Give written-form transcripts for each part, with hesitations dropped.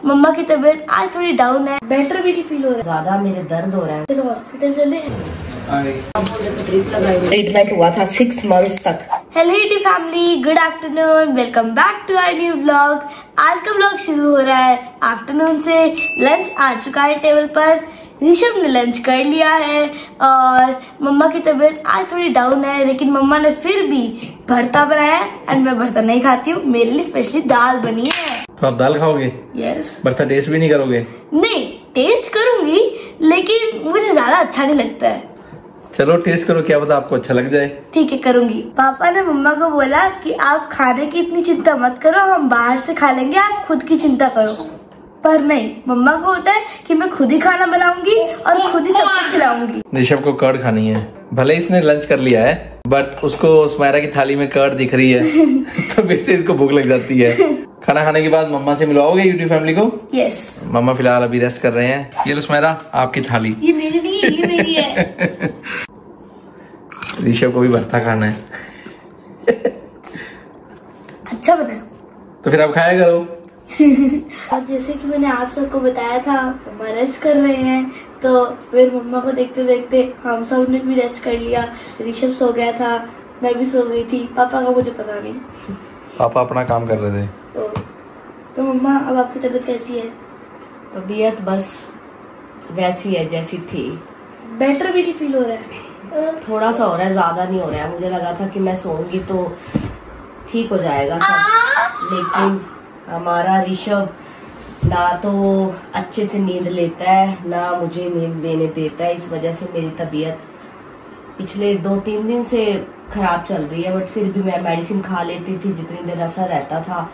मम्मा की तबीयत आज थोड़ी डाउन है, बेटर भी नहीं फील हो रहा है, ज्यादा मेरे दर्द हो रहा है। फिर हॉस्पिटल चले। ट्रीटमेंट हुआ था 6 मंथ्स तक। Hello ET family, good afternoon, welcome back to our new blog. आज का ब्लॉग शुरू हो रहा है आफ्टरनून से। लंच आ चुका है टेबल पर, ऋषभ ने लंच कर लिया है और मम्मा की तबीयत आज थोड़ी डाउन है, लेकिन मम्मा ने फिर भी भरता बनाया है एंड मैं भरता नहीं खाती हूँ, मेरे लिए स्पेशली दाल बनी है। तो आप दाल खाओगे? यस। भरता टेस्ट भी नहीं करोगे? नहीं, टेस्ट करूंगी लेकिन मुझे ज्यादा अच्छा नहीं लगता है। चलो टेस्ट करो, क्या पता आपको अच्छा लग जाए। ठीक है, करूंगी। पापा ने मम्मा को बोला कि आप खाने की इतनी चिंता मत करो, हम बाहर से खा लेंगे, आप खुद की चिंता करो। पर नहीं, मम्मा को होता है कि मैं खुद ही खाना बनाऊंगी और खुद ही सबको खिलाऊंगी। ऋषभ को कर्ड खानी है, भले इसने लंच कर लिया है बट उसको सुमायरा की थाली में कर्ड दिख रही है तो फिर से इसको भूख लग जाती है। खाना खाने के बाद मम्मा से मिलवाओगे यूट्यूब फैमिली को? यस। मम्मा फिलहाल अभी रेस्ट कर रहे हैं। ये लो सुमायरा, आपकी थाली। ये मेरी नहीं है, ये मेरी है। ऋषभ को भी भरता खाना है। अच्छा बना तो फिर आप खाया करो। और जैसे कि मैंने आप सबको बताया था, मम्मा रेस्ट कर रहे हैं, तो फिर मम्मा को देखते देखते हम सब ने भी रेस्ट कर लिया। ऋषभ सो गया था, मैं भी सो गई थी, पापा का मुझे पता नहीं। पापा अपना काम कर रहे थे। तो मम्मा, अब आपकी तबीयत कैसी है? तबीयत बस वैसी है जैसी थी। बेटर भी नहीं फील हो रहा है? थोड़ा सा हो रहा है, ज्यादा नहीं हो रहा है। मुझे लगा था कि मैं सोऊंगी तो ठीक हो जाएगा सब, लेकिन हमारा ऋषभ ना तो अच्छे से नींद लेता है ना मुझे नींद लेने देता है। इस वजह से मेरी तबीयत पिछले 2-3 दिन से खराब चल रही है, बट फिर भी मैं मेडिसिन खा लेती थी, जितनी देर असर रहता था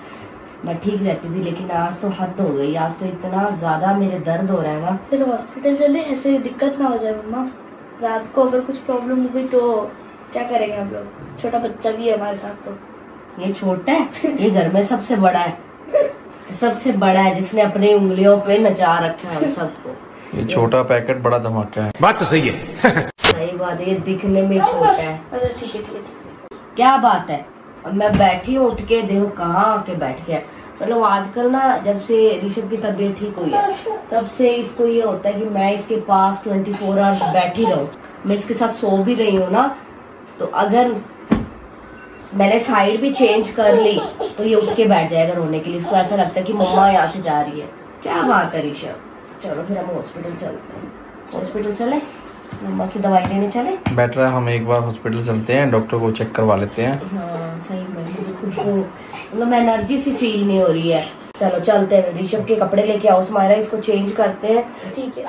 मैं ठीक रहती थी। लेकिन आज तो हद हो गई, आज तो इतना ज्यादा मेरे दर्द हो रहा है ना। फिर हॉस्पिटल चले, ऐसे दिक्कत ना हो जाए मम्मा। रात को अगर कुछ प्रॉब्लम हो गई तो क्या करेंगे हम लोग? छोटा बच्चा भी है हमारे साथ। तो ये छोटा है, ये घर में सबसे बड़ा है, सबसे बड़ा है, जिसने अपनी उंगलियों पे नचा रखा है हम सबको। ये छोटा पैकेट बड़ा धमाका है। बात तो सही है। सही बात है, ये दिखने में छोटा है। अच्छा ठीक है, ठीक है। क्या बात है, अब मैं बैठी हूँ, उठ के देखो कहाँ आके बैठ गया। मतलब आजकल ना, जब से ऋषभ की तबीयत ठीक हुई है तब से इसको ये होता है कि मैं इसके पास 24 आवर्स बैठी रहूं। मैं इसके साथ सो भी रही हूँ ना, तो अगर मैंने साइड भी चेंज कर ली तो ये उठ के बैठ जाएगा रोने के लिए। इसको ऐसा लगता है कि मम्मा यहाँ से जा रही है। क्या बात है ऋषभ। चलो फिर हम हॉस्पिटल चलते हैं। हॉस्पिटल चले, मम्मा की दवाई लेने चले। बेटर है हम एक बार हॉस्पिटल चलते हैं, डॉक्टर को चेक करवा लेते हैं। हाँ सही में, मुझे खुद को मतलब एनर्जी सी फील नहीं हो रही है। चलो चलते हैं, ऋषभ के कपड़े लेके आओ सुमायरा, इसको चेंज करते हैं। ठीक है।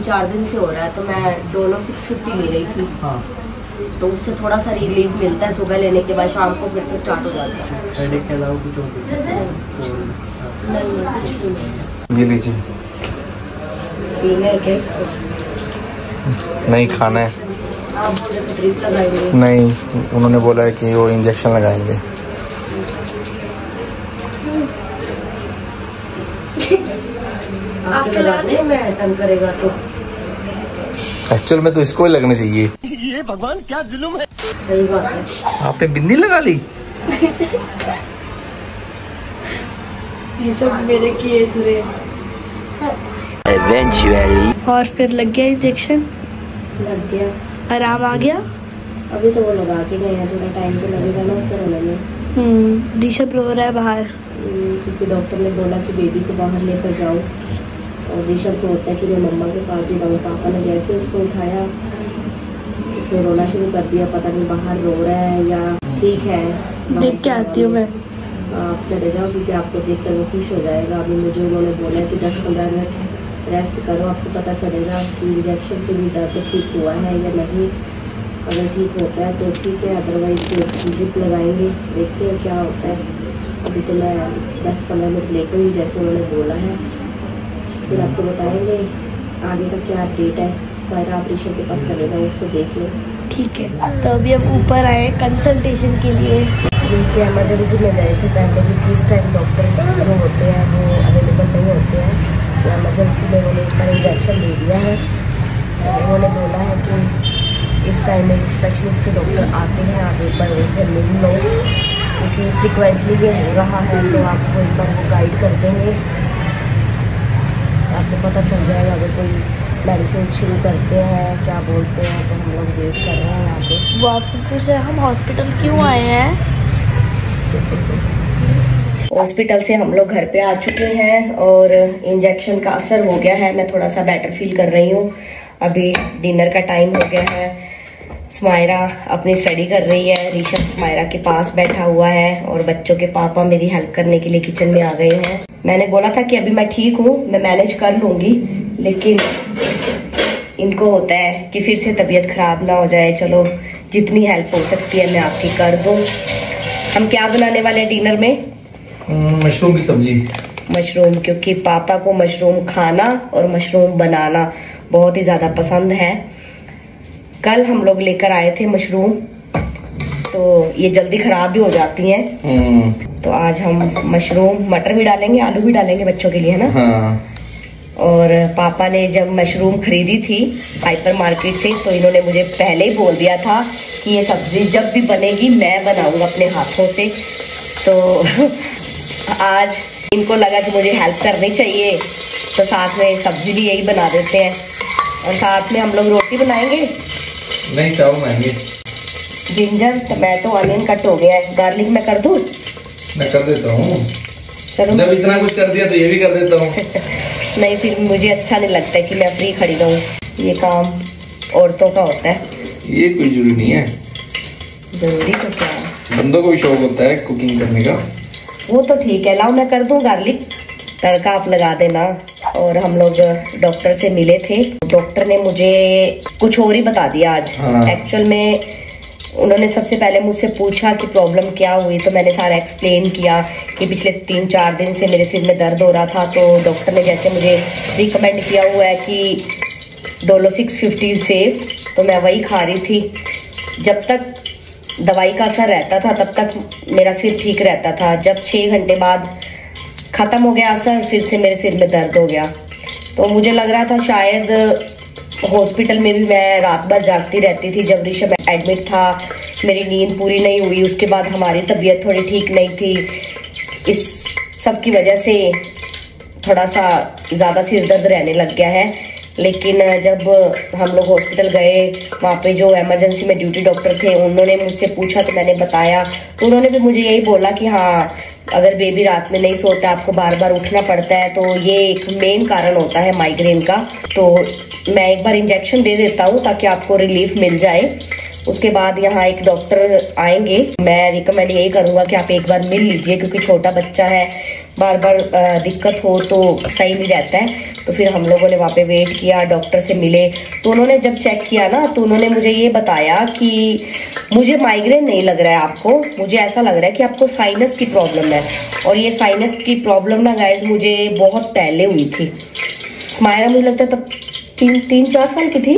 चार दिन से हो रहा है, तो मैं डोलो 650 ले रही थी। हाँ। तो उससे थोड़ा सा रिलीफ मिलता है, सुबह लेने के बाद शाम को फिर से स्टार्ट हो जाता है। ये लीजिए। पीना है क्या इसको? नहीं, खाना है। आप बोल रहे थे ड्रिप लगाएंगे? नहीं, उन्होंने बोला है कि वो इंजेक्शन लगाएंगे। आपके लगा दे, मैं तंग करेगा तो। एक्चुअल में तो इसको ही लगना चाहिए। ये भगवान क्या जुल्म है। सही बात है। आपने बिंदी लगा ली। ये सब मेरे किए थे। Eventually. और फिर लग गया इंजेक्शन? लग गया। आराम आ गया? अभी तो वो लगा के गए हैं, थोड़ा टाइम तो लगेगा ना उससे होने में। ऋषभ रो रहा है बाहर, क्योंकि डॉक्टर ने बोला कि बेबी को बाहर लेकर जाओ। और ऋषभ को होता है कि मैं मम्मा के पास ही रहूँ। पापा ने जैसे उसको उठाया, उसने रोना शुरू कर दिया। पता नहीं बाहर रो रहा है या ठीक है। देख के आती हूँ मैं। आप चले जाओ, क्योंकि आपको देख कर वो खुश हो जाएगा। अभी मुझे उन्होंने बोला कि 10-15 मिनट रेस्ट करो, आपको पता चलेगा कि इंजेक्शन से भी दर्द ठीक हुआ है या नहीं। अगर ठीक होता है तो ठीक है, अदरवाइज ड्रिप लगाएंगे, देखते हैं क्या होता है। अभी तो मैं 10-15 मिनट लेकर ही जैसे उन्होंने बोला है, फिर आपको बताएंगे आगे का क्या अपडेट है। स्मायरा आप ऋषभ के पास चले जाओ, उसको देख लो। ठीक है, तो अभी हम ऊपर आए कंसल्टेशन के लिए। नीचे एमरजेंसी में गए थे पहले, क्योंकि इस टाइम डॉक्टर जो होते हैं वो अवेलेबल नहीं होते हैं। तो एमरजेंसी में उन्होंने एक बार इंजेक्शन दे दिया है। उन्होंने बोला है कि इस टाइम एक स्पेशलिस्ट के डॉक्टर आते हैं, आप एक बार उनसे मिल लो, क्योंकि फ्रिक्वेंटली ये हो रहा है। तो आपको एक बार वो गाइड कर देंगे, आपको पता चल जाएगा। अगर कोई मेडिसिन शुरू करते हैं क्या बोलते हैं, तो हम लोग वेट कर रहे हैं यहाँ पे। वो आपसे पूछ रहे हैं हम हॉस्पिटल क्यों आए हैं। हॉस्पिटल से हम लोग घर पे आ चुके हैं और इंजेक्शन का असर हो गया है। मैं थोड़ा सा बेटर फील कर रही हूँ। अभी डिनर का टाइम हो गया है। स्मायरा अपनी स्टडी कर रही है, ऋषभ स्मायरा के पास बैठा हुआ है और बच्चों के पापा मेरी हेल्प करने के लिए किचन में आ गए हैं। मैंने बोला था कि अभी मैं ठीक हूँ, मैं मैनेज कर लूंगी, लेकिन इनको होता है कि फिर से तबीयत खराब ना हो जाए। चलो जितनी हेल्प हो सकती है मैं आपकी कर दूं। हम क्या बनाने वाले हैं डिनर में? मशरूम की सब्जी। मशरूम, क्योंकि पापा को मशरूम खाना और मशरूम बनाना बहुत ही ज्यादा पसंद है। कल हम लोग लेकर आए थे मशरूम, तो ये जल्दी खराब भी हो जाती हैं। तो आज हम मशरूम, मटर भी डालेंगे, आलू भी डालेंगे बच्चों के लिए, है ना। हाँ। और पापा ने जब मशरूम खरीदी थी हाइपर मार्केट से, तो इन्होंने मुझे पहले ही बोल दिया था कि ये सब्जी जब भी बनेगी मैं बनाऊंगा अपने हाथों से। तो आज इनको लगा कि मुझे हेल्प करनी चाहिए, तो साथ में सब्जी भी यही बना देते हैं और साथ में हम लोग रोटी बनाएंगे। नहीं, चावल बनाएंगे। जिंजर, टमाटो, अनियन कट हो गया है, गार्लिक मैं कर दूं? मैं कर देता हूँ। चलो, जब इतना कुछ कर दिया तो ये भी कर देता हूँ। नहीं, फिर मुझे अच्छा नहीं लगता है कि मैं फ्री खड़ी रहूं। ये काम औरतों का होता है। ये कोई जरूरी नहीं है। जरूरी तो क्या है, बंदों को भी शौक होता है कुकिंग करने का। वो तो ठीक है। लाओ मैं कर दूं गार्लिक, तड़का आप लगा देना। और हम लोग डॉक्टर से मिले थे, डॉक्टर ने मुझे कुछ और ही बता दिया आज। एक्चुअल में उन्होंने सबसे पहले मुझसे पूछा कि प्रॉब्लम क्या हुई, तो मैंने सारा एक्सप्लेन किया कि पिछले 3-4 दिन से मेरे सिर में दर्द हो रहा था। तो डॉक्टर ने जैसे मुझे रिकमेंड किया हुआ है कि डोलो 650 सेफ, तो मैं वही खा रही थी। जब तक दवाई का असर रहता था तब तक मेरा सिर ठीक रहता था। जब 6 घंटे बाद खत्म हो गया असर, फिर से मेरे सिर में दर्द हो गया। तो मुझे लग रहा था शायद हॉस्पिटल में भी मैं रात भर जागती रहती थी। जब ऋषभ एडमिट था मेरी नींद पूरी नहीं हुई, उसके बाद हमारी तबीयत थोड़ी ठीक नहीं थी। इस सब की वजह से थोड़ा सा ज़्यादा सिर दर्द रहने लग गया है। लेकिन जब हम लोग हॉस्पिटल गए, वहाँ पे जो इमरजेंसी में ड्यूटी डॉक्टर थे उन्होंने मुझसे पूछा, तो मैंने बताया। तो उन्होंने भी मुझे यही बोला कि हाँ, अगर बेबी रात में नहीं सोता, आपको बार बार उठना पड़ता है, तो ये एक मेन कारण होता है माइग्रेन का। तो मैं एक बार इंजेक्शन दे देता हूँ ताकि आपको रिलीफ मिल जाए। उसके बाद यहाँ एक डॉक्टर आएंगे। मैं रिकमेंड यही करूँगा कि आप एक बार मिल लीजिए, क्योंकि छोटा बच्चा है, बार बार दिक्कत हो तो सही नहीं रहता है। तो फिर हम लोगों ने वहाँ पे वेट किया, डॉक्टर से मिले। तो उन्होंने जब चेक किया ना, तो उन्होंने मुझे ये बताया कि मुझे माइग्रेन नहीं लग रहा है आपको, मुझे ऐसा लग रहा है कि आपको साइनस की प्रॉब्लम है। और ये साइनस की प्रॉब्लम ना गाइस मुझे बहुत पहले हुई थी। स्मायरा मुझे लगता है तब 3-4 साल की थी।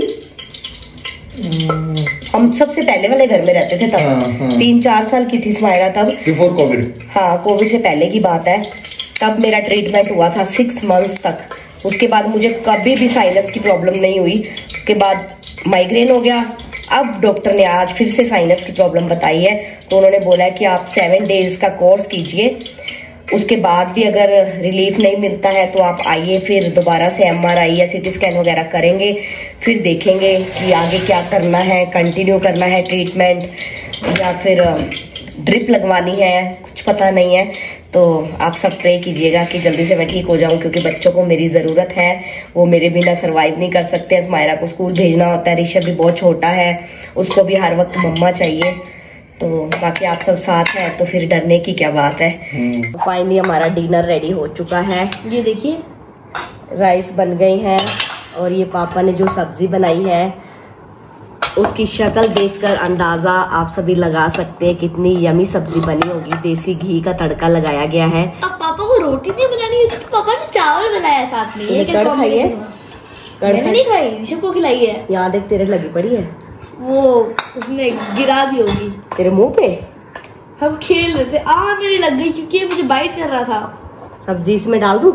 हम सबसे पहले वाले घर में रहते थे तब। 3-4 साल की थी स्मायरा तब, बिफोर कोविड। हाँ, कोविड से पहले की बात है। तब मेरा ट्रीटमेंट हुआ था 6 मंथ्स तक। उसके बाद मुझे कभी भी साइनस की प्रॉब्लम नहीं हुई। उसके बाद माइग्रेन हो गया। अब डॉक्टर ने आज फिर से साइनस की प्रॉब्लम बताई है। तो उन्होंने बोला है कि आप 7 डेज का कोर्स कीजिए, उसके बाद भी अगर रिलीफ नहीं मिलता है तो आप आइए, फिर दोबारा से MRI या CT स्कैन वगैरह करेंगे, फिर देखेंगे कि आगे क्या करना है, कंटिन्यू करना है ट्रीटमेंट या फिर ड्रिप लगवानी है, कुछ पता नहीं है। तो आप सब प्रे कीजिएगा कि जल्दी से मैं ठीक हो जाऊं, क्योंकि बच्चों को मेरी ज़रूरत है, वो मेरे बिना सर्वाइव नहीं कर सकते। स्मायरा को स्कूल भेजना होता है, ऋषभ भी बहुत छोटा है, उसको भी हर वक्त मम्मा चाहिए। तो बाकी आप सब साथ हैं तो फिर डरने की क्या बात है। फाइनली हमारा डिनर रेडी हो चुका है। ये देखिए राइस बन गए हैं और ये पापा ने जो सब्जी बनाई है उसकी शक्ल देखकर अंदाजा आप सभी लगा सकते हैं कितनी यमी सब्जी बनी होगी। देसी घी का तड़का लगाया गया है। अब पापा को रोटी नहीं बनानी तो पापा ने चावल बनाया साथ में। ये क्या कॉम्बिनेशन हुआ? मैंने नहीं खाई, ऋषभ को खिलाई है। यहाँ देख तेरे लगी पड़ी है, वो उसने गिरा दी होगी तेरे मुंह पे। हम खेल रहे थे, मेरी लग गई क्योंकि ये मुझे बाइट कर रहा था। सब्जी इसमें डाल दूं?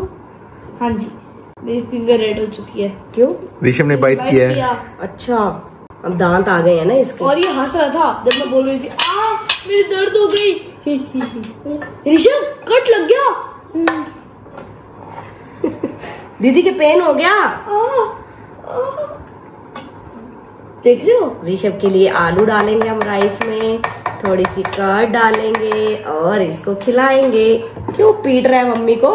हाँ जी, मेरी फिंगर रेड हो चुकी है। क्यों? ऋषभ ने बाइट किया है। अच्छा, अब दांत आ गए हैं ना इसके। और ये हंस रहा था जब मैं बोल रही थी मेरी दर्द हो गई। ऋषभ कट लग गया। दीदी के पेन हो गया। देख रहे हो? ऋषभ के लिए आलू डालेंगे हम राइस में, थोड़ी सी कर्ड डालेंगे और इसको खिलाएंगे। क्यों पीट रहा है मम्मी को?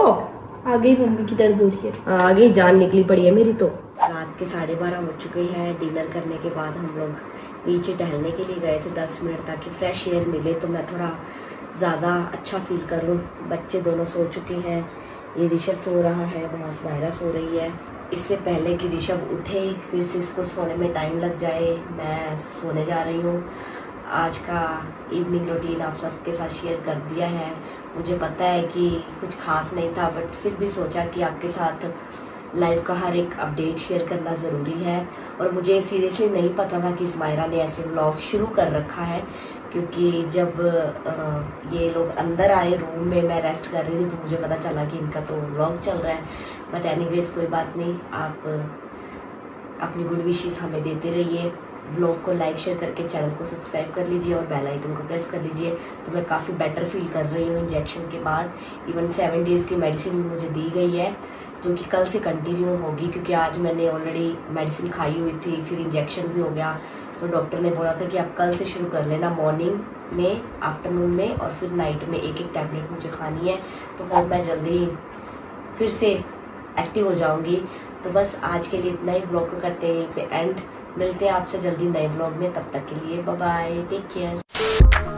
आगे मम्मी की दर्द हो रही है। आगे जान निकली पड़ी है मेरी तो। रात के 12:30 हो चुके हैं। डिनर करने के बाद हम लोग नीचे टहलने के लिए गए थे 10 मिनट, ताकि फ्रेश एयर मिले तो मैं थोड़ा ज़्यादा अच्छा फील करूं। बच्चे दोनों सो चुके हैं, ये ऋषभ सो रहा है, वहाँ स्मायरा सो रही है। इससे पहले कि ऋषभ उठे फिर से इसको सोने में टाइम लग जाए, मैं सोने जा रही हूँ। आज का इवनिंग रूटीन आप सबके साथ शेयर कर दिया है। मुझे पता है कि कुछ खास नहीं था, बट फिर भी सोचा कि आपके साथ लाइव का हर एक अपडेट शेयर करना ज़रूरी है। और मुझे सीरियसली नहीं पता था कि स्मायरा ने ऐसे व्लॉग शुरू कर रखा है, क्योंकि जब ये लोग अंदर आए रूम में, मैं रेस्ट कर रही थी, तो मुझे पता चला कि इनका तो व्लॉग चल रहा है। बट एनीवेज कोई बात नहीं, आप अपनी गुड विशेस हमें देते रहिए। ब्लॉग को लाइक शेयर करके चैनल को सब्सक्राइब कर लीजिए और बेल आइकन को प्रेस कर लीजिए। तो मैं काफ़ी बेटर फील कर रही हूँ इंजेक्शन के बाद। इवन 7 डेज़ की मेडिसिन मुझे दी गई है, जो कि कल से कंटिन्यू होगी, क्योंकि आज मैंने ऑलरेडी मेडिसिन खाई हुई थी, फिर इंजेक्शन भी हो गया। तो डॉक्टर ने बोला था कि आप कल से शुरू कर लेना, मॉर्निंग में, आफ्टरनून में और फिर नाइट में एक टैबलेट मुझे खानी है। तो होप मैं जल्दी फिर से एक्टिव हो जाऊंगी। तो बस आज के लिए इतना ही। ब्लॉग को करते हैं यहीं पे एंड। मिलते हैं आपसे जल्दी नए ब्लॉग में, तब तक के लिए बाय बाय, टेक केयर।